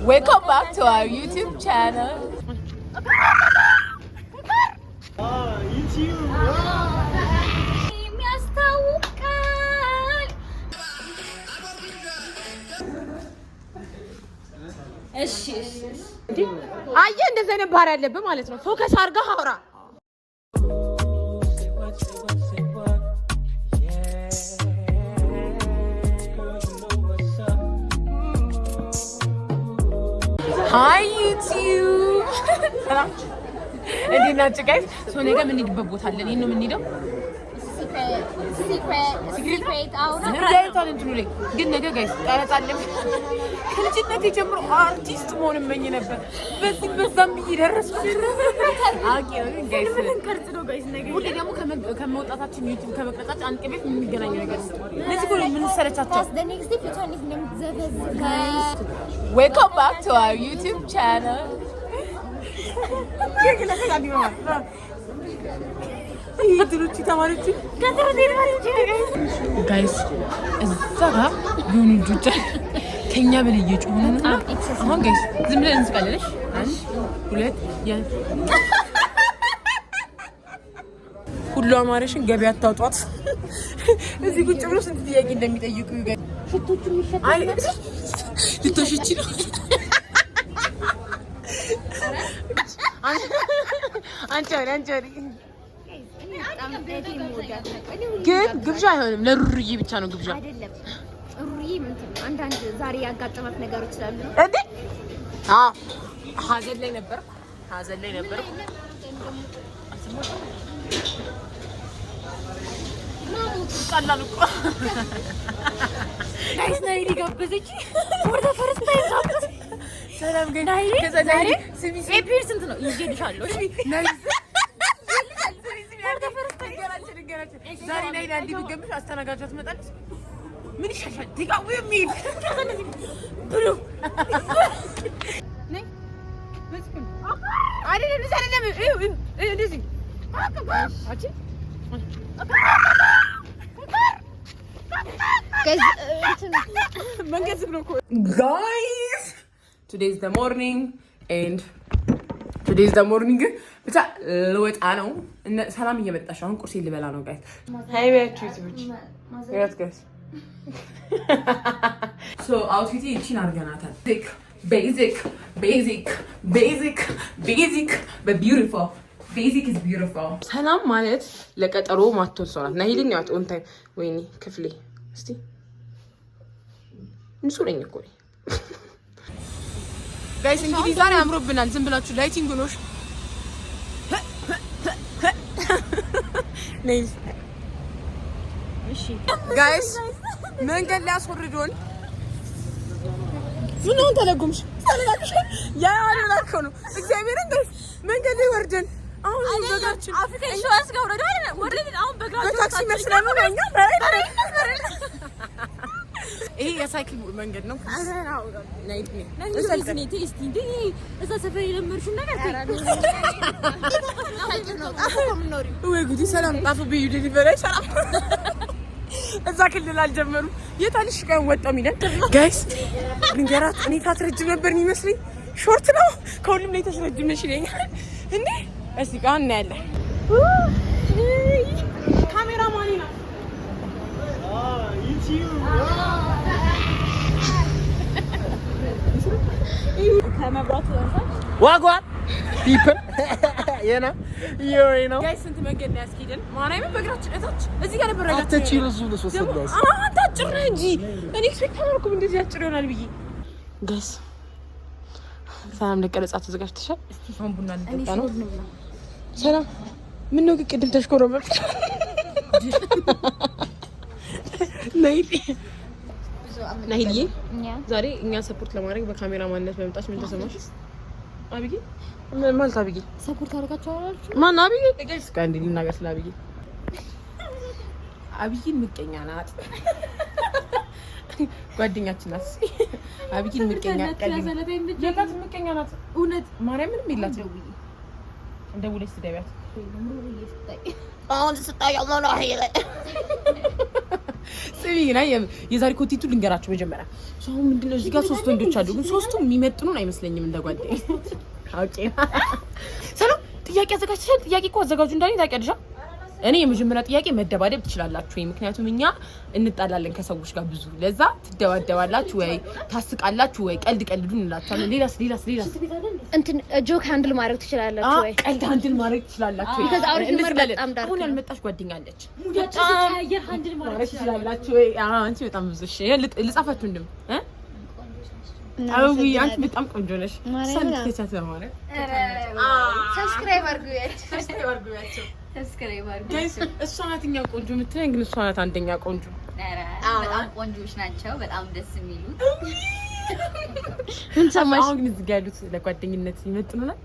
Welcome back to our YouTube channel. It's you. አየህ እንደዚህ አይነት ባህሪ ያለብህ ማለት ነው። ፎከስ አድርገህ አውራ። Hi YouTube. ሰላም እንዴት ናችሁ ጋይስ? ሶኔ ጋር ምን እንሂድበት ቦታ አለ። እኔ ነው የምንሄደው ሲክሬት አውራ ግን ነገ ጋይስ ቀረጻ አለ። ከልጅነቴ ጀምሮ አርቲስት መሆን እመኝ ነበር። በዚህ በዛም እየደረስኩ ሁሌ ደግሞ ከመውጣታችን ዩቲዩብ ከመቅረጻችን አንድ ቤት የሚገናኝ ነገር እነዚህ እኮ የምንሰለቻቸው። Welcome back to our YouTube channel. ጋይስ እዛ ጋር የሆኑ ልጆች ከኛ በላይ እየጮሁ ነው። አሁን ጋይስ ዝም ብለን እንስቃለሽ። አንድ ሁለት ሁሉ አማረሽን ገበያ አታውጧት። እዚህ ቁጭ ብሎ ስንት ጥያቄ እንደሚጠይቁ ጋይስ ሽቶቹ ይሸጣሉ። ልትወሽቺ ነው አንቺ ግን ግብዣ አይሆንም። ለሩሩዬ ብቻ ነው ግብዣ አይደለም። ሩሩዬ ምንድን ነው አንዳንድ ዛሬ ያጋጠማት ነገሮች ስላሉ ነው እንዴ? ሀዘን ላይ ነበር። ቀላል እኮ ጋይስ ናይሊ ጋበዘች ወደ ፈርስት ታይም ጋበዘች። ሰላም ግን ዛሬ ኤፒር ስንት ነው ይዤልሻለሁ። እሺ ናይስ ዛሬ ላይ አንዴ ቢገምሽ አስተናጋጇ ትመጣለች። ምን ይሻሻል? ዲጋው የሚል ብሉ ነይ መስኩን አይደለም ሰላም እንደዚህ አቺ guys today is the morning and ብቻ ልወጣ ነው። ሰላም እየመጣሽ አሁን ቁርስ ልበላ ነው ጋይስ። ሃይ ቤት ጋይስ ሶ አውትፊት ይቺን አድርገናታል። ቤዚክ but beautiful. Basic is beautiful. ሰላም ማለት ለቀጠሮ ማትወል ሰው ናት። ናሂልኝ ያት ኦን ታይም ወይኔ ክፍሌ እስቲ ንጹህ ነኝ እኮ ጋይስ። እንግዲህ ዛሬ አምሮብናል። ዝም ብላችሁ ላይቲንግ ነው ነይስ። እሺ ጋይስ መንገድ ላይ አስወርዶን ምን ነው ተለጉምሽ ያ አላልከው ነው እግዚአብሔርን ጋይስ መንገድ ላይ ወርደን አሁን በጋችን አፍሪካን ሾዋስ ጋር ወረደ አሁን በጋችን ታክሲ መስለን ነው ያኛ ይሄ የሳይክል መንገድ ነው። አራራው ናይት ነው ቴስቲ እንዴ እዛ ሰፈር የለመድሽው ነገር ወይ ጉዲ ሰላም ጣፉ ቢዩ ዲሊቨሪ ሰላም እዛ ክልል አልጀመሩም። የታልሽ ቀን ወጣው ሚለን ጋይስ ንገራት። እኔ ካትረጅም ነበር የሚመስለኝ ሾርት ነው። ከሁሉም ላይ ተስረጅም ነሽ ይለኛል እንዴ። እስቲ ጋር እናያለን። ካሜራ ማን ነው? ዩቲዩብ ከመብራቱ ዋጓን ፒፕል የና ዩሪ ነው ጋይስ። ስንት መንገድ ነው ያስኪደን ማናይም በእግራችን እታች እዚህ ጋር ነበር ረጋት ተቺሉስ ብለስ ወሰደስ ታጭር እንጂ እኔ ኤክስፔክት አላልኩም እንደዚህ ያጭር ይሆናል ብዬ ጋይስ። ሰላም ለቀረጻ ተዘጋጅተሻል? እስቲ ፋን ቡና እንጠጣ ነው። ሰላም ምን ነው ቅድም ተሽኮረመም ናሂልዬ ዛሬ እኛ ሰፖርት ለማድረግ በካሜራ ማንነት መምጣት ምን ተሰማሽ? አብዬ ምን ማለት አብዬ ሰፖርት አድርጋችሁ አላችሁ? ማን አብዬ ጋይስ ካንዲ ልናገር ስለ አብዬ አብዬ ምቀኛ ናት። ጓደኛችን ናት። አብዬ ምቀኛ የታት ምቀኛ ናት። እውነት ማርያም ምንም ይላት እንደውለሽ ትደቢያት አሁን ስታይ ያለው ነው። ስሚና የዛሬ ኮቲቱ ልንገራችሁ መጀመሪያ ሰው ምንድነው እዚህ ጋር 3 ወንዶች አሉ ግን 3ቱም የሚመጥኑን አይመስለኝም እንደጓደኝ ኦኬ ሰላም ጥያቄ አዘጋጅተሻል ጥያቄ እኮ አዘጋጁ እንዳለኝ ታውቂያለሽ እኔ የመጀመሪያ ጥያቄ መደባደብ ትችላላችሁ ወይ ምክንያቱም እኛ እንጣላለን ከሰዎች ጋር ብዙ ለዛ ትደባደባላችሁ ወይ ታስቃላችሁ ወይ ቀልድ ቀልዱን እንላችኋለን ሌላስ እንትን ጆክ ሃንድል ማድረግ ትችላላችሁ ወይ ቀልድ ሃንድል ማድረግ ትችላላችሁ ወይ ከዛ አውሪ ምር በጣም ዳርክ አሁን ያልመጣሽ ጓደኛ አለች በጣም አየር ሃንድል ማድረግ ትችላላችሁ ወይ አንቺ በጣም ብዙ እሺ ልጻፋችሁ እንደም አውይ አንቺ በጣም ቆንጆ ነሽ ሰምተሻት ለማለት ሰብስክራይብ አድርጉያቸው ጋይስ እሷ ናት እኛ ቆንጆ የምትለኝ ግን እሷ ናት አንደኛ ቆንጆ በጣም ቆንጆች ናቸው በጣም ደስ የሚሉት ምን ሰማሽ አሁን ግን እዚህ ጋር ያሉት ለጓደኝነት ይመጥኑናል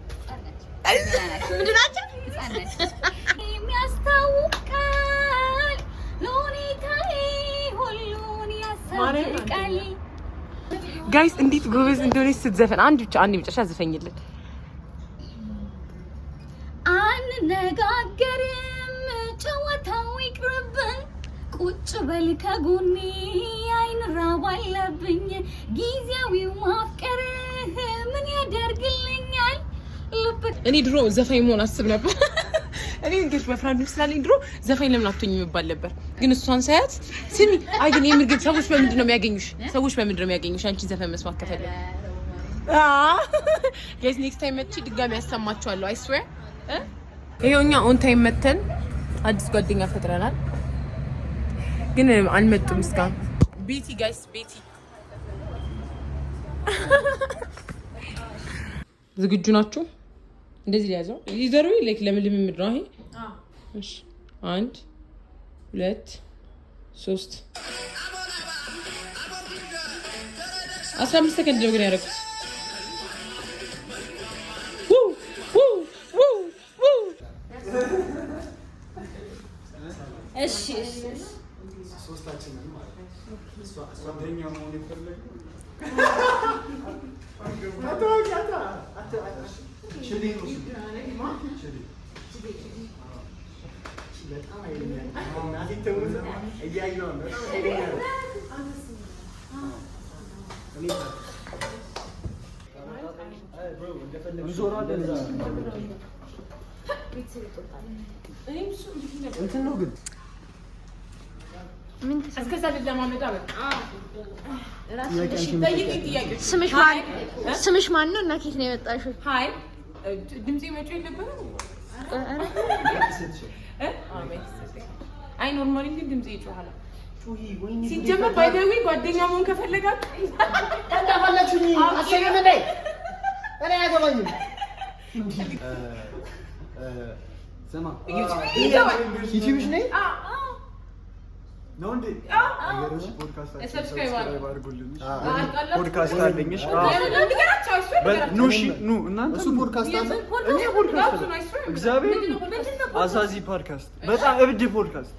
ምንድን ናቸው የሚያስታውቃል ለሁኔታዬ ሁሉን ያሳብቃል ጋይስ እንዴት ጎበዝ እንደሆነች ስትዘፈን አንድ ብቻ ዘፈኝልን አንነጋገርም ጨዋታው ይቅርብን ቁጭ በል ከጎኔ አይን ራብ አለብኝ ጊዜያዊው ማፍቀርህ ምን ያደርግልኛል እኔ ድሮ ዘፋኝ መሆን አስብ ነበር እኔ እንግዲህ በፍራንድ ስላለኝ ድሮ ዘፋኝ ለምን አትሆኝ የሚባል ነበር ግን እሷን ሳያት ስሚ አይ ግን የምርግጥ ሰዎች በምንድን ነው የሚያገኙሽ አንቺ ዘፈን መስማት ከፈለግ ጋይስ ኔክስት ታይም መጥቼ ድጋሚ ያሰማችኋለሁ አይ ስዌር ይሄውኛ ኦን ታይም መተን አዲስ ጓደኛ ፈጥረናል ግን አልመጡም እስካሁን ቤቲ ጋይስ ቤቲ ዝግጁ ናችሁ እንደዚህ ያዘው ይዘሩ ላይክ ለምልምምድ ነው ይሄ እሺ 1 2 3 15 ሰከንድ ነው ግን ያደረኩት እሺ ሶስታችንን ማለት እሷ ጓደኛ መሆን ይፈልጋል እንትን ነው ግን ምን እስከዛ ለማመጣ በቃ ስምሽ ማን ነው እና ከየት ነው የመጣሽው ሃይ ድምጼ መጮህ የለበትም አይ ኖርማሊ ግን ድምጼ ይጮሃል ሲጀመር ባይደዊ ጓደኛ መሆን ከፈለጋችሁ ታላችሁ አሰየም ነኝ እኔ አያገባኝም ሰማ ዩቲዩብ ነኝ ነው እንዴ አገርሽ ፖድካስት ሰብስክራይብ አድርጉልኝ ፖድካስት አለኝሽ ኑ እናንተ እሱ ፖድካስት አለ እኔ ፖድካስት እግዚአብሔር አሳዚ ፖድካስት በጣም እብድ ፖድካስት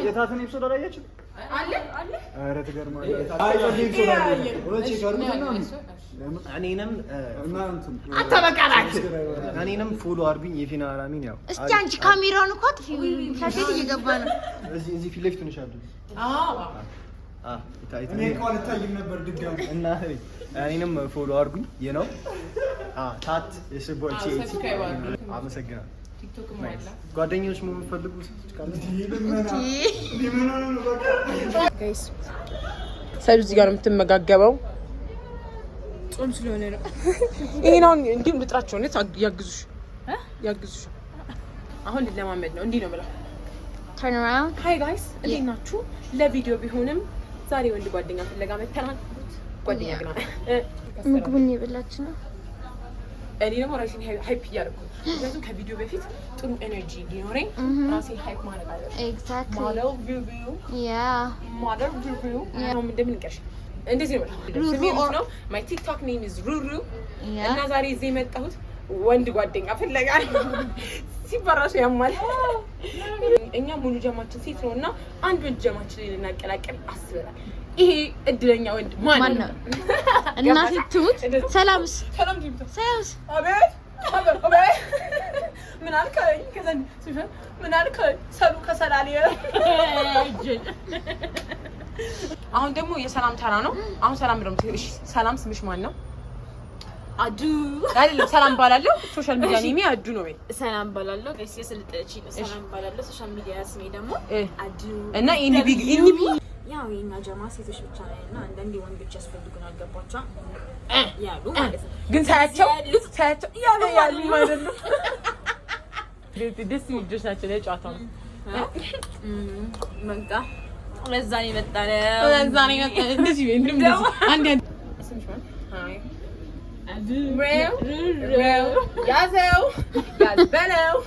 የታተን ኤፒሶድ አላያችሁ አለ ኧረ ትገርማለህ የታተን ኤፒሶድ አለ ወጪ ጋርና እኔንም እኔንም ፎሎ አድርጉኝ የፊና አራሚን ያው እስቲ አንቺ ካሜራውን እኮ አጥፊ ከሴት እየገባ ነው እዚህ ፊት ለፊት ነሽ አይደል እኔ እንኳን አልታይም ነበር ድጋሚ እና እኔንም ፎሎ አድርጉኝ የነው ታት የስቦቼ አመሰግናለሁ ቲክቶክ ማለት ጓደኞች ምን ፈልጉ ካለ ጋይስ ሳይድ እዚህ ጋር የምትመጋገበው ጾም ስለሆነ ነው ይሄን አሁን እንዲሁም ልጥራቸው ነው ያግዙሽ አሁን ለማመድ ነው እንዲህ ነው ማለት turn around hi guys እንዴት ናችሁ ለቪዲዮ ቢሆንም ዛሬ ወንድ ጓደኛ ፍለጋ መተናል ጓደኛ ግን ምግቡን ይበላች ነው እኔ ደግሞ ራሴን ሃይፕ እያደረኩ ምክንያቱም ከቪዲዮ በፊት ጥሩ ኤነርጂ እንዲኖረኝ ራሴን ሃይፕ ማድረግ አለብኝ exactly model review ነው እንደምንቀርሽ እንደዚህ ነው ነው my TikTok name is Ruru እና ዛሬ እዚህ መጣሁት ወንድ ጓደኛ ፍለጋ ሲበራሽ ያማል እኛ ሙሉ ጀማችን ሴት ነውና አንድ ወንድ ጀማችን ላይ ልናቀላቀል አስበናል ይሄ እድለኛ ወንድ ማን ነው እናቴ ትሁት ሰላምስ አቤት ምን አልከኝ ከዛን ሲፈን ምን አልከኝ ሰሉ ከሰላሌ አሁን ደግሞ የሰላም ተራ ነው አሁን ሰላም ብለው እሺ ሰላም ስምሽ ማን ነው አዱ አይደለም ሰላም ባላለው ሶሻል ሚዲያ ኔሚ አዱ ነው ወይ ሰላም ባላለው ጋይስ የስልጠቺ ሰላም ባላለው ሶሻል ሚዲያ ስሜ ደግሞ አዱ እና ኢኒቢ ያው የኛ ጀማ ሴቶች ብቻ ነውና አንዳንዴ ወንዶች ያስፈልጉናል ገባቻ ያሉ ማለት ነው ግን ሳያቸው ያሉ ማለት ነው ደስ ይጆች ናቸው ለጨዋታው መንጋ ለዛ ነው የመጣለው እንደዚህ አንድ ስምሽ ማን ሃይ real ያዘው ያዘለው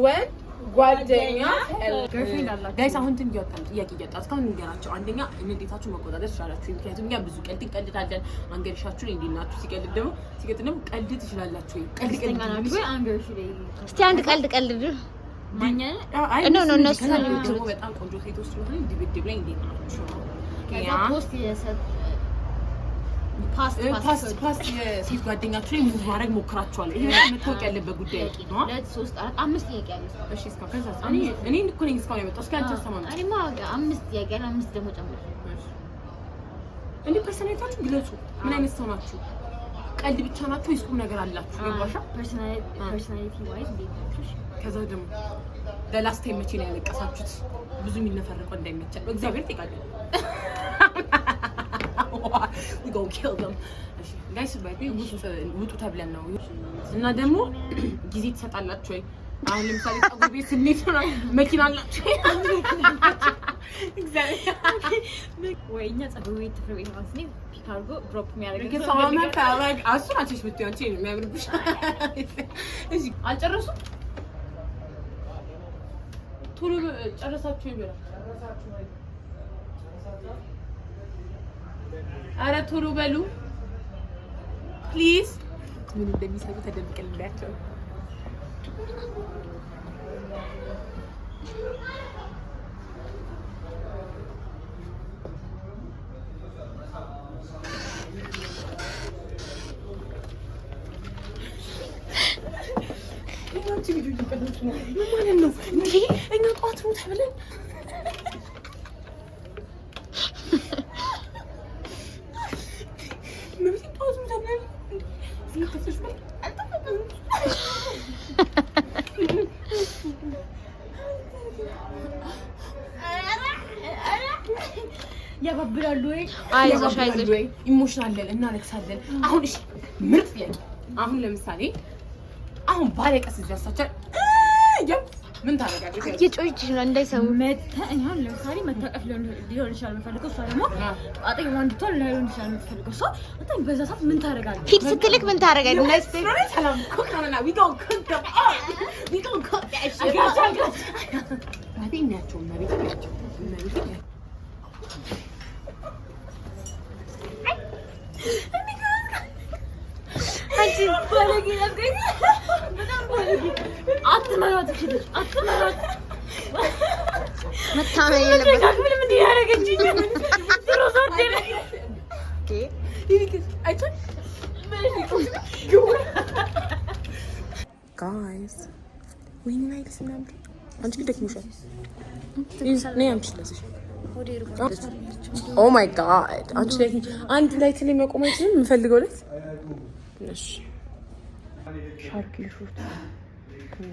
ወን ጓደኛ girlfriend አላችሁ ጋይስ አሁን እንትን ይወጣል ጥያቄ ይወጣል እስካሁን እንገራቸው አንደኛ እንዴታችሁ መቆጣጠር ትችላላችሁ ምክንያቱም እኛ ብዙ ቀልድ እንቀልዳለን አንገርሻችሁ ላይ እንዲናችሁ ሲቀልድ ደግሞ ቀልድ ትችላላችሁ ቀልድኛ ናችሁ ወይ አንገርሽ ላይ እስቲ አንድ ቀልድ ማኛ ኖ እነሱ ደግሞ በጣም ቆንጆ ሴቶች ስለሆነ ድብድብ ላይ እንዴናችሁ ያ ፖስት የሰጥ ፓስት የሴት ጓደኛችሁ ላይ ሙቭ ማድረግ ሞክራችኋል ይሄ መታወቅ ያለበት ጉዳይ ነው 2 3 4 5 ጥያቄ አለ እሺ እስካሁን ከዛ እኔ እኮ ነኝ እስካሁን የመጣው እስኪ አንቺ አስተማም እኔማ 5 ጥያቄ አለ 5 ደግሞ ጨምር እንዴ ፐርሰናሊቲያችሁ ግለጹ ምን አይነት ሰው ናችሁ ቀልድ ብቻ ናችሁ ወይስ ቁም ነገር አላችሁ ገባሻ ፐርሰናሊቲ ዋይዝ ዲቴክሽን ከዛ ደግሞ ለላስት ታይም መቼ ነው ያለቀሳችሁት ብዙ የሚነፈረቀው እንዳይመቻል በእግዚአብሔር ተቃለ we go kill them guys baby ውጡ ተብለን ነው እና ደግሞ ጊዜ ትሰጣላችሁ ወይ አሁን ለምሳሌ ፀጉር ቤት ስንሄድ ነው መኪና አላችሁ exactly ወይኛ ፀጉር ቤት ፍሬ ነው ፒካርጎ ድሮፕ የሚያደርገው ከሰማማ ታላቅ አሱናችሽ ብትያንቺ የሚያምርብሽ እዚህ አልጨረሱም ቶሎ ጨረሳችሁ ይበላ አረ ቶሎ በሉ ፕሊዝ ምን እንደሚሰሩ ተደብቀልላቸው ማለት ነው እንዴ እኛ ጧት ነው ተብለን ያባብላሉ ወይ አይዞሽ ኢሞሽናል እናለቅሳለን አሁን እሺ ምርጥ ጥያቄ አሁን ለምሳሌ አሁን ባለቀስ ይደርሳቻል ምን ታረጋለሽ እየጮህች ነው እንዳይሰሙ አሁን ለምሳሌ መታቀፍ ሊሆን ይችላል የምፈልገው እሷ ደግሞ አጥቂ ወንድቷል ሊሆን ይችላል የምፈልገው እሷ አጥቂ በዛ ሰዓት ምን ታረጋለሽ ፊት ስትልክ ምን ታረጋለሽ ነስቴ ሰላም ኮካና we don't cook that shit አጥኛቸው መሪያቸው አንቺ ባለጌ ነኝ በጣም ባለጌ አትመራት ትችልሽ አትመራት መታመን የለበትም ምንም እንዲህ ያደረገችኝ ድሮ ሶደለ ኦኬ ይልክስ አይቶን guys ወይኔ ናይልስ ምናምን አንቺ ደክሞሻል ነይ አንቺ ለዚህ ኦ ማይ ጋድ አንቺ ላይ አንድ ላይ ትልይ መቆም አይችልም የምፈልገው ላይ እሺ ሻርክ ሹት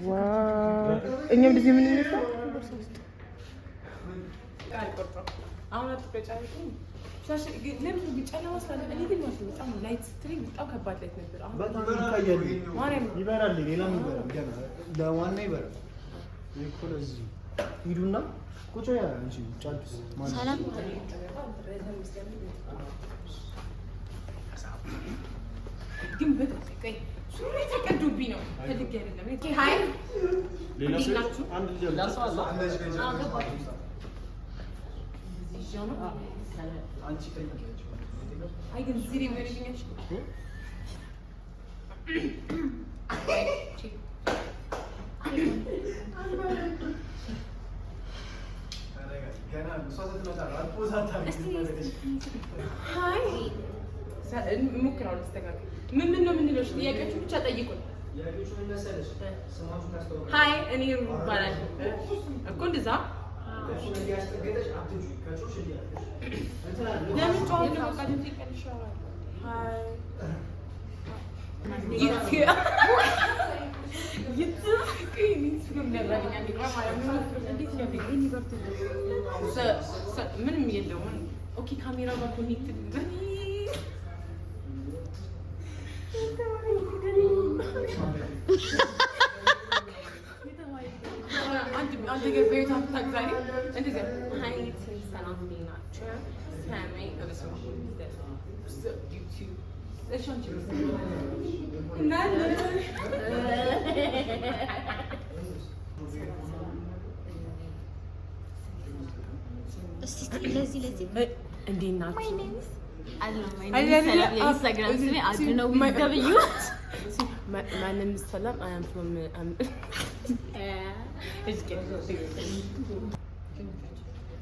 ዋው እኛም እንደዚህ ምን እንሰራ አሁን አትቀጫለሽ ሻሽ ለምን ቢጫለው ወስላለ እኔ ግን ማለት በጣም ላይት ስትሪንግ በጣም ከባድ ላይት ነበር አሁን በጣም ይታያል ማርያም ይበራል ሌላም ይበራል ገና ለዋና ይበራል ይኮለዚ ሂዱና ቁጭ ያ እንጂ ጫልስ ማለት ሰላም ግን በቃ ሱሪ ተቀዱብኝ ነው ፈልጌ አይደለም እቴ ሃይ ሌላ ሰው አንድ ልጅ አለ አንቺ ከልከች አይ ግን ዝሪ ወርድኛሽ ሞክራው ልስተካከል ምን ነው የምንለው ጥያቄዎቹ ብቻ ጠይቁን ጥያቄዎቹ ምን መሰለሽ ስማችሁን ታስተዋውቁ ሃይ እኔ ሩ ባላል እኮ እንደዛ እሱ እንዲያስጠገጠሽ አትንጂ ከጮሽ እንዲያለሽ ለምን ጫወት ነው ካንቺ ይቀልሻል ሃይ ምንም የለውም ኦኬ ካሜራ ጋር ኮኔክትድ አንድ ነገር በዩት አታግዛኝ እንደዚህ ሃይት ሰላም ናቸው ሰማይ በስመ አብ ዩቲዩብ እሺ ለዚህ እንዴት ናችሁ? My name is Salam. I am from it's good.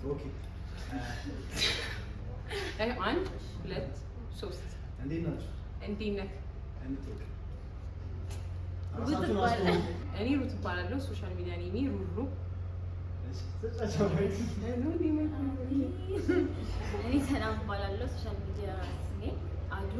Okay. One, let's sauce. እንዴት ናችሁ? እንዴት ነህ? እኔ ሩት እባላለሁ። ሶሻል ሚዲያ ነኝ ሩሩ። እኔ ሰላም እባላለሁ። ሶሻል ሚዲያ ስሜ አዱ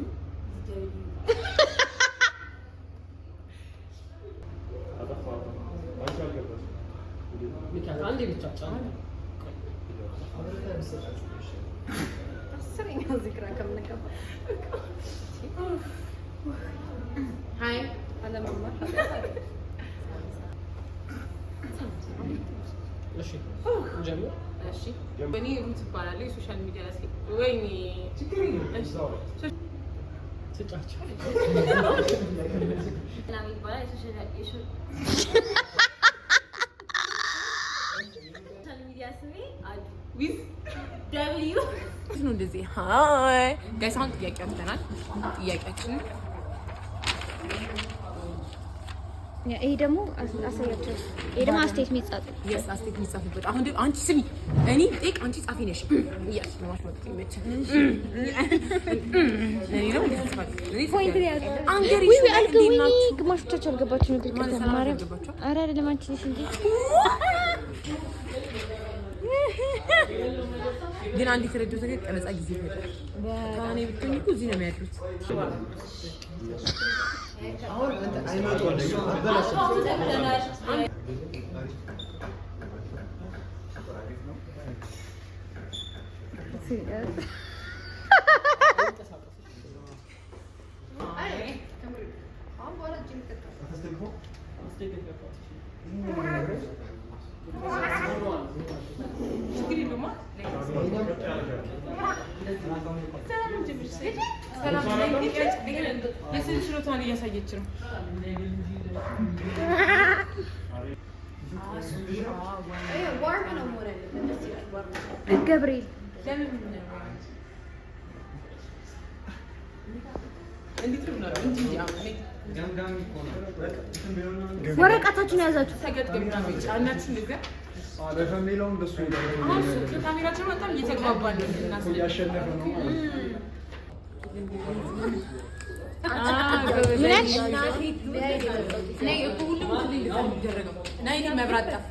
ሃይ አለማማ እሺ ጀምር እሺ በእኔ ሩት እባላለሁ የሶሻል ሚዲያ ላይ ወይኔ እሺ ስጫቸው ሰላም ይባላል የሶሻል ሚዲያ ስሜ አዱ ዊዝ ደብሊው ነው እንደዚህ ሃይ ጋይስ አሁን ጥያቄ አምጥተናል ጥያቄያችን ይሄ ደግሞ አሳያቸው። ይሄ ደግሞ አስቴት የሚጻፍ አስቴት የሚጻፍበት አሁን ደግሞ አንቺ ስሚ እኔ ጥቅ አንቺ ጻፊ ነሽ እያልሽ ነው ማሽመጥ ይመችል እኔ ነው ፖይንት ላይ ያለው አንገሪ ወይ አልገባኝ ግማሾቻችሁ አልገባችሁ ነው ግልቀት ማርያም ኧረ አይደለም አንቺ ነሽ እንጂ ግን አንዴ ተረድቶ ተገ ቀረጻ ጊዜ ይፈጃል ታኔ ብትኝ እኮ እዚህ ነው የሚያድሩት አሁን አይመጣም አበላሽ የስዕል ችሎታን እያሳየች ነው ገብርኤል ወረቀታችሁን ያዛችሁ ጫናችሁ ነገር ለፈሚላው እንደሱ ካሜራችን በጣም እየተግባባን ነው ያሸነፈ ነው መብራት ጠፋ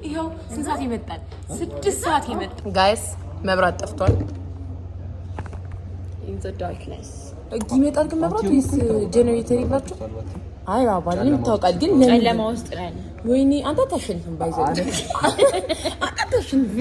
ይኸው ስንት ሰዓት ይመጣል 6 ሰዓት ይመጣል ጋይስ መብራት ጠፍቷል in the darkness ይመጣል ግን መብራት ወይስ ጄኔሬተር ይላችሁ አይ አባልን ይታወቃል ግን ጨለማ ውስጥ ነን ወይኔ አንተ ታሸንፍም ባይዘው አንተ ታሸንፍም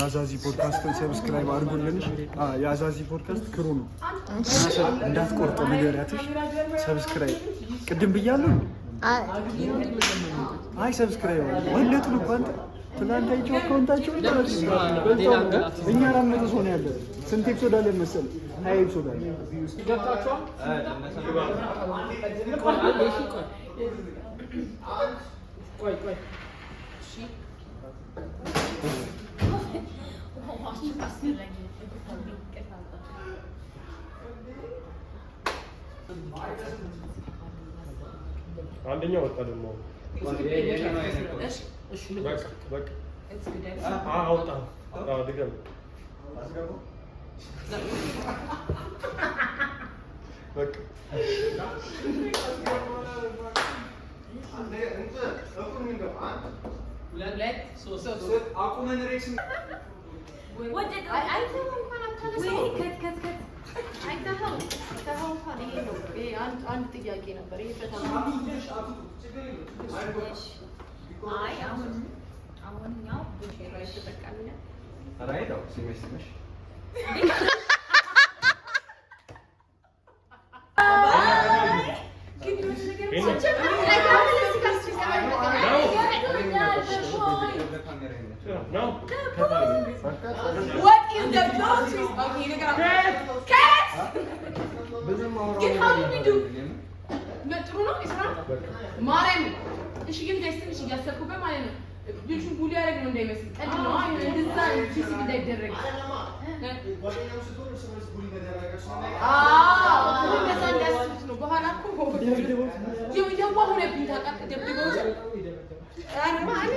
አዛዚ ፖድካስትን ሰብስክራይብ አድርጉልን። የአዛዚ ፖድካስት ክሩ ነው እንዳትቆርጡ ንገሪያትሽ። ሰብስክራይብ ቅድም ብያለሁ። አይ ሰብስክራይብ ወለቱ ነው አንተ ትናንት አይቼው አካውንታቸው እኛ 400 ሰው ነው ያለን። ስንት ኤፒሶድ አለን መሰለህ? 20 ኤፒሶድ አለን። ገብታችኋል? ቆይ እሺ አንደኛ ወጣ ደግሞ እሺ በቃ አውጣ ድገም በቃ አንድ ጥያቄ ነበር። ይሄ ፈተና አይ አሁንኛው ብቻዬን ተጠቃሚ ነኝ። ራይት አው ሲመሽ What is the plot twist? Okay, look at cat. Get how did we do? ጥሩ ነው ይሰራ ማርያም እሺ ግን ደስ ትንሽ እያሰብኩበት ማለት ነው ልጁ ቡሊ ያደርግ ነው እንዳይመስል ቀልድ ነው አይ እንደዛ ፊሲክ እንዳይደረግ እንደዛ እንዳያስቡት ነው በኋላ እኮ የዋ ሆነብኝ ታውቃለህ ደብድበውት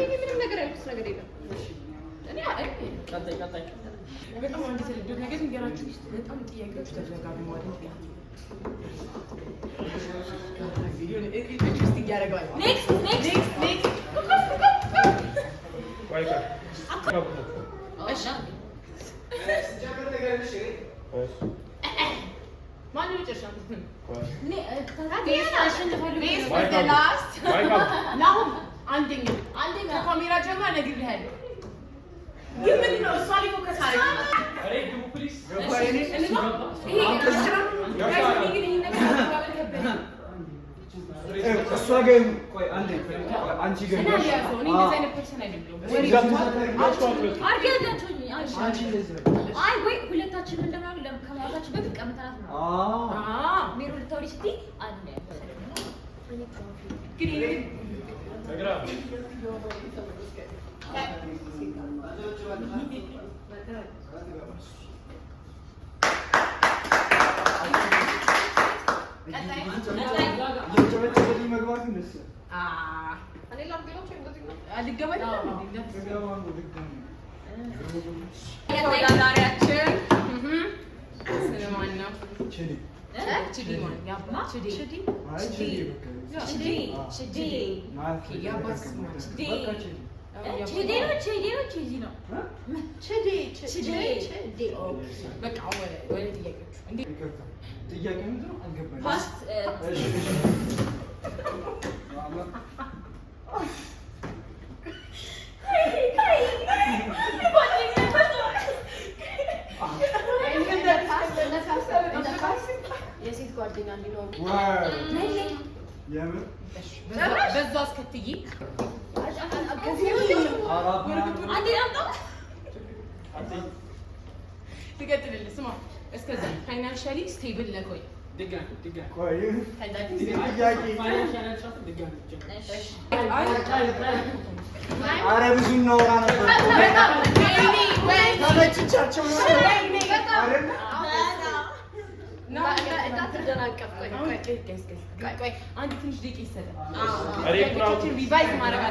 እኔ ምንም ነገር ያልኩት ነገር የለም እኔ ቀጣይ በጣም አንድ ስለደው ነገር እንገራችሁ በጣም ጥያቄዎች ተደጋጋሚ ማለት ነው interesting ያደርጋል next ዋይካ እሺ ማን ነው ጨርሻ ነው አንደኛ ካሜራ ጀማ ነግሬሃለሁ ግን ምን ነው እሷ ላይ ፎከስ አድርግ አሬ ግቡ ፕሊዝ እሷ ግን ቆይ አንዴ አንቺ ግን እኔ እንደዛ አይነት ፐርሰን አይደለም አይ ወይ ሁለታችን እንደማለት ከማውራታችን በፊት ቀምተናት ነው ሜሮ ልታወሪ ስትይ አንዴ ግን ነግራ የሴት ጓደኛ እንዲኖር የምር በዛ አስከትዬ ትቀጥልልህ ስማ እስከዛ ፋይናንሻሊ ስቴብል ነህ ወይ ኧረ ብዙ እናወራ ነበር ተመችቻቸው አንድ ትንሽ ደቂቃ ይሰጣል ሪቫይዝ ማድረግ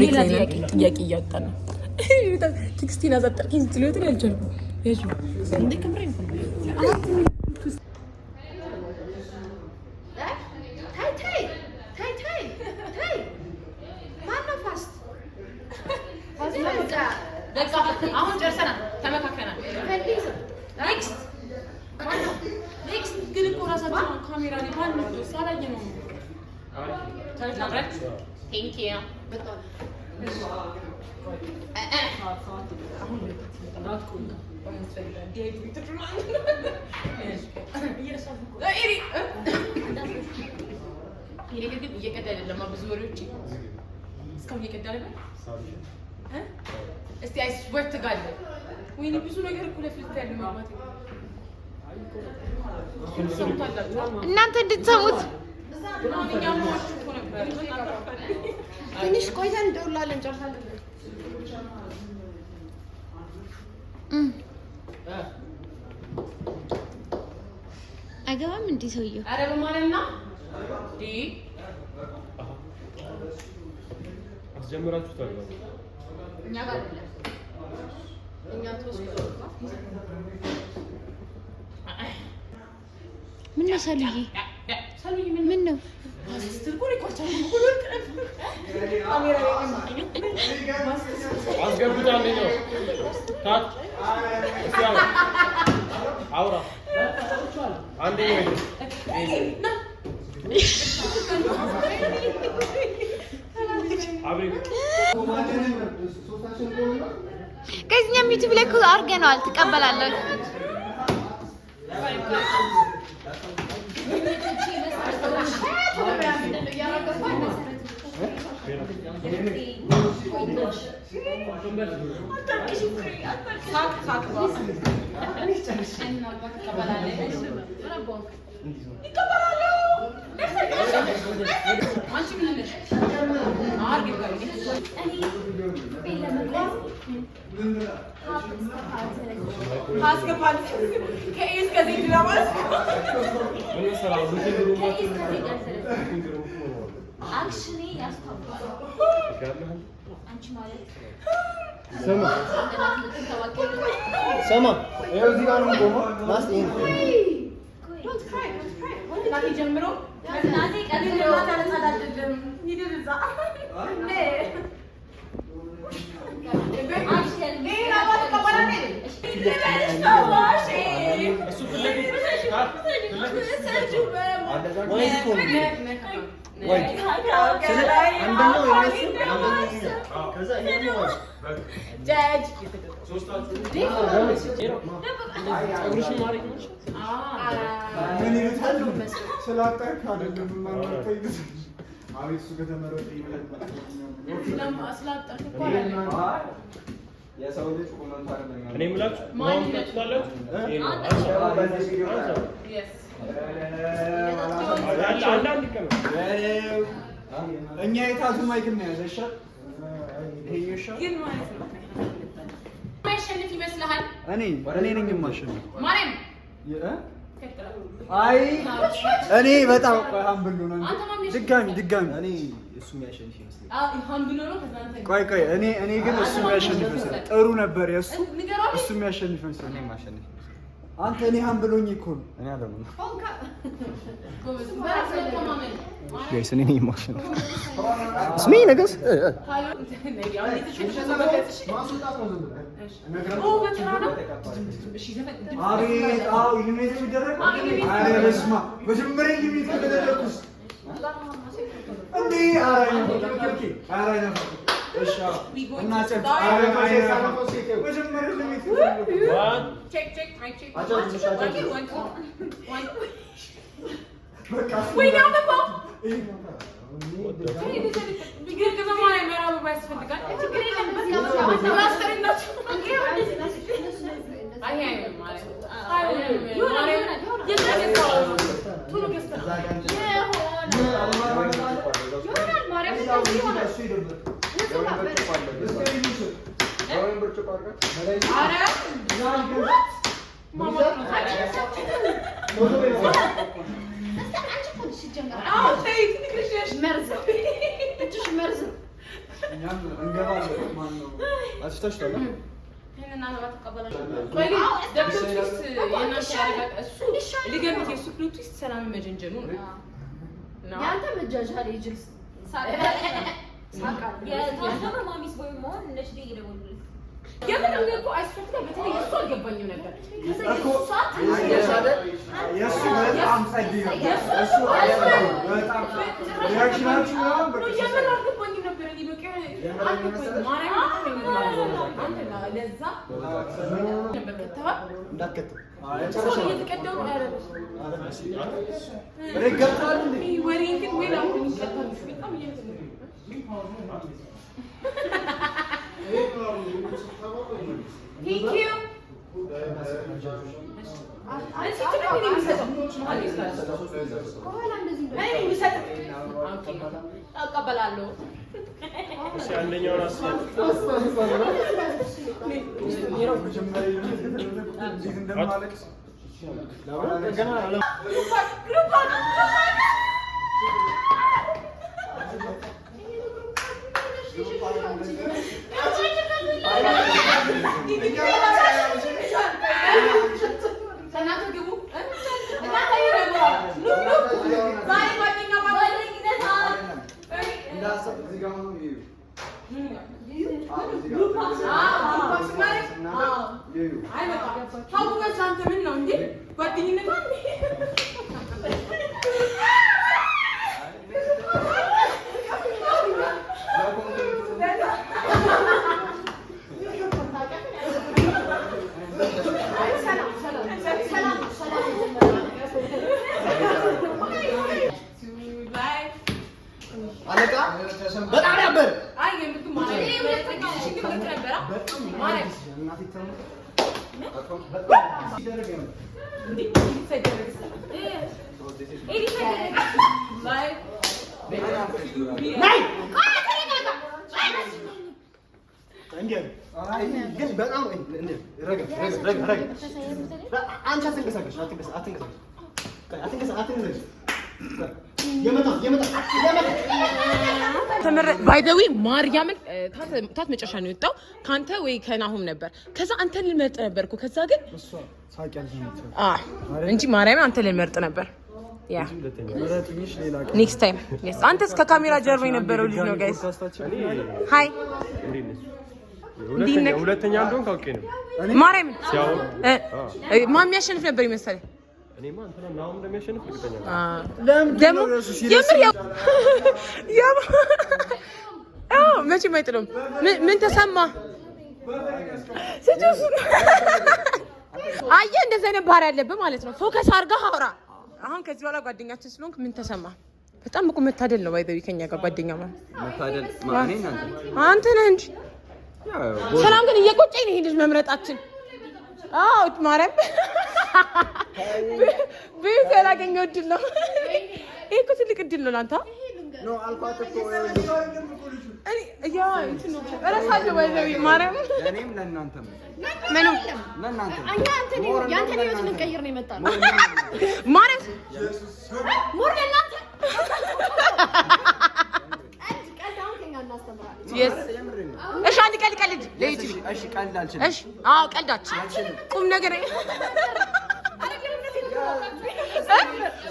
ሌላ ጥያቄ እያወጣ ነው ቴክስቲን አዛጠርኪኝ ስትሉት ያልቻልኩ እንደ ክምሬ አሁን ጨርሰናል ተመካከናል ኔክስት ግን እኮ ራሳችን ካሜራ ላይ ማን ነው ሳላየ ነው ተናግረን ቴንክ ዩ በጣም እስቲ አይስወር ተጋለ ወይኔ ብዙ ነገር እኮ ለፍልፍ ያለው ማለት እናንተ እንድትሰሙት ትንሽ ቆይተን እንደውላለን ጨርሳለን አይገባም እንዴ ሰውየው አረ በማለና ዲ አስጀምራችሁታል እኛ ጋር አይደለም እኛ ተወስዶ ምን ነው ሰሉዬ ምን ነው አስተር ቆሪ ቆቻው ሁሉ ካሜራ አስገብታለሁ ነው ታች እስያው አውራ አንዴ ነው አብሪ ከዚህኛም ዩቲዩብ ላይ እኮ አድርገነዋል ትቀበላለህ Sama, eu zic că nu mă pomă, lasă in. Don't cry. Dacă ጀምሮ እናቴ ቀድሞ ታረጻዳደም ይደርዛ ነ እኛ የታዙ ማይክ ነው ያዘሻል ግን ማለት ነው ማይሸንፍ ይመስልሃል እኔ ነኝ የማሸንፍ ማርያም አይ እኔ በጣም ሃምብል ነው ድጋሚ እኔ እሱ የሚያሸንፍ ይመስላል ሃምብል ነው ከዛ አንተ ቆይ እኔ ግን እሱ የሚያሸንፍ ይመስላል ጥሩ ነበር እሱ የሚያሸንፍ ይመስላል እኔ ማሸንፍ አንተ እኔ ሃምብሎኝ እኮ ነው እኔ አይደለም ጋይስ እኔ ነኝ የማሸንፍ ስሚ ነገስ አቤት አዎ ይመት ይደረግ አረ በስማ መጀመሪያ ይመት ተደረኩስ እንዴ አረ ነው እሺ እና ቸክ አረ መጀመሪያ ይመት ቼክ ማይክ ቼክ በቃ ወይ ነው በቃ ቢገር ከዘማን አይመራው ባይስፈልጋል ችግር የለም በቃ ማስተርናችሁ አይ ማለት ይሆናል ቶሎ ገስተና ማርያም By the way, ማርያምን ታት መጨረሻ ነው የወጣው ካንተ ወይ ከናሁም ነበር ከዛ አንተ ልመርጥ ነበርኩ ከዛ ግን እሷ ሳቂያል እንጂ ማርያምን አንተ ልመርጥ ነበር ያ next time yes አንተስ ከካሜራ ጀርባ የነበረው ልጅ ነው ጋይስ ሃይ ሁለተኛ እንደሆነ ካውቄ ነው ማርያምን ማን የሚያሸንፍ ነበር ይመስላል እኔማ አንተና ናሁም እንደሚያሸንፍ እርግጠኛ ነኝ ደሞ የምር ያ መቼ ማይጥለም ምን ተሰማ ሲጁስ አየ እንደዛ አይነት ባህሪ ያለበት ማለት ነው ፎከስ አድርጋ አውራ አሁን ከዚህ በኋላ ጓደኛችን ስለሆንክ ምን ተሰማ በጣም እኮ መታደል ነው ባይዘው ከኛ ጋር ጓደኛ ማለት መታደል ማኔ አንተ ነህ እንጂ ሰላም ግን እየቆጨኝ ነው ይሄ ልጅ መምረጣችን አው ማረም ቢዩ ያላገኘው እድል ነው ይሄ እኮ ትልቅ እድል ነው ላንተ ነው አልኳት እኮ እኔ ያ እንትን ነው እረሳለሁ ባይዘው ማረም ለኔም ለእናንተም ምንም ለእናንተ እኛ አንተን ያንተን ህይወት ልንቀይር ነው የመጣነው ማረም ሞር ለእናንተ yes እሺ አንድ ቀልድ ለዩቲዩብ እሺ ቀልድ አልችልም እሺ አዎ ቀልዳችን ቁም ነገር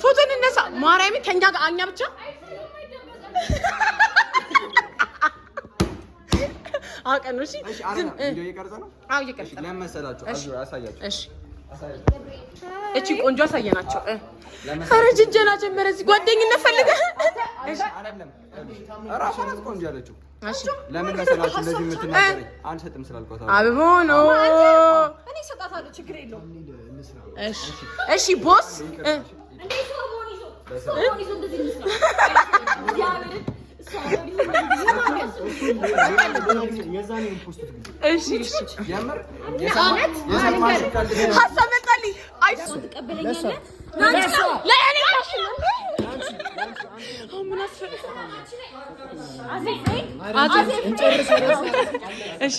ፎቶ እንነሳ ማርያም ከኛ ጋር አኛ ብቻ አቀኑ እሺ ቪዲዮ እየቀረጸ ነው አዎ እየቀረጸ ለምን መሰላችሁ አዙ አሳያችሁ እሺ እቺ ቆንጆ አሳየናቸው ኧረ ጅንጀና ጀመረ እዚህ ጓደኝነት ፈልገህ እሺ አይደለም ራሷን ቆንጆ ያለችው እሺ ለምን መሰላችሁ እንደዚህ የምትናገረኝ አንሰጥም ስላልኳት አብቦ ነው እኔ ሰጣታለሁ ችግር የለውም እሺ እሺ ቦስ እንዴት ነው ሞኒዞ እንደዚህ ይመስላል እሺ እሺ ያመር ሀሳብ መጣልኝ አይሱ ተቀበለኛለህ ለኔ እሺ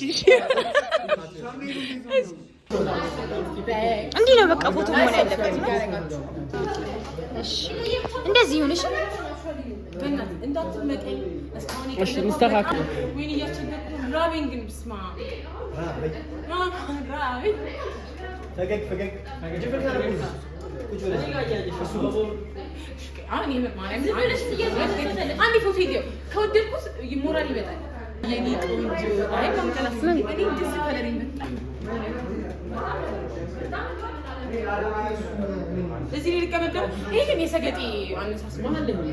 እንዲህ ነው በቃ ፎቶ መሆን ያለበት እሺ እንደዚህ ይሁን እሺ እንዳትመቀኝ እስካሁን እሺ ምስተካከል ወይኔ ያቸገርኩ ራቢንግ እንስማ ራቢ ፈገግ አሁን ይመማለም አንዴ ፎቶ ቪዲዮ ከወደድኩት ይሞራል ይመጣል የኔ ቆንጆ አይ ማምጣላስ እኔ ደስ ከለር ይመጣል እዚህ ልቀመጥ ይሄ ግን የሰገጤ አነሳስ ማለት ነው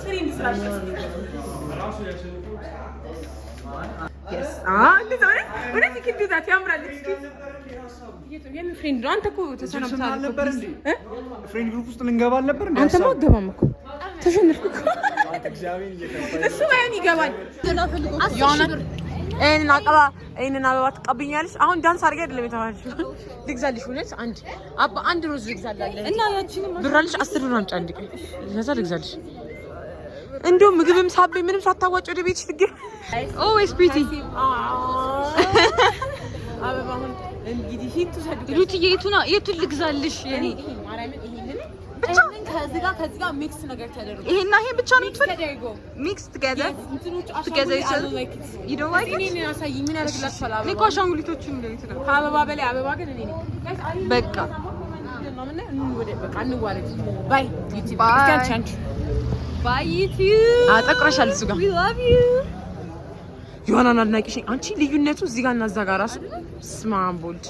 ፍሬንድ ስላልኩት Yes. እንዴት ሆነ? ወዴት ይክዱ ዳት ያምራል። እስኪ የምን ፍሬንድ ነው? አንተ እኮ ተሰናብተሃል እኮ ፍሬንድ ግሩፕ ውስጥ ልንገባ ነበር እንዴ? አንተ ማገባም እኮ ተሸነፍኩ እኮ። አንተ እግዚአብሔር እየተፈጠረ እሱ ባይሆን ይገባል። ይሄንን አበባ ትቀበኛለሽ? አሁን ዳንስ አድርጌ አይደለም የተባልሽው። ልግዛልሽ እውነት አንድ ሮዝ ልግዛላለሁ እና ያቺንም ብራልሽ 10 ብር አምጪ አንድ ቀን ከዛ ልግዛልሽ። እንደው ምግብም ሳብኝ ምንም ሳታዋጭ ወደ ቤትሽ ልገኝ ኦልዌይስ ፕሪቲ አበባውን እንግዲህ ሂቱ ሰድኩ ሩትዬ የቱን ልግዛልሽ? የኔ ብቻ ከዚህ ጋር ሚክስ ነገር ተደርጎ ይሄና ይሄ ብቻ ነው የምትፈልጊው? ሚክስ together ይችላል። you don't like it? እኔ ያሳይ ምን ያደርግላችኋል? አበባ እኮ አሻንጉሊቶቹን እንደት ነው? ከአበባ በላይ አበባ ግን እኔ ነኝ። በቃ እንዋለድ ባይ ዩቲዩብ ባይ ዩቲዩብ አጠቅረሻል እሱ ጋር we love you ዮሐናን አድናቂሽ አንቺ ልዩነቱ እዚህ ጋር እና እዛ ጋር ራሱ ስማም ቦልድ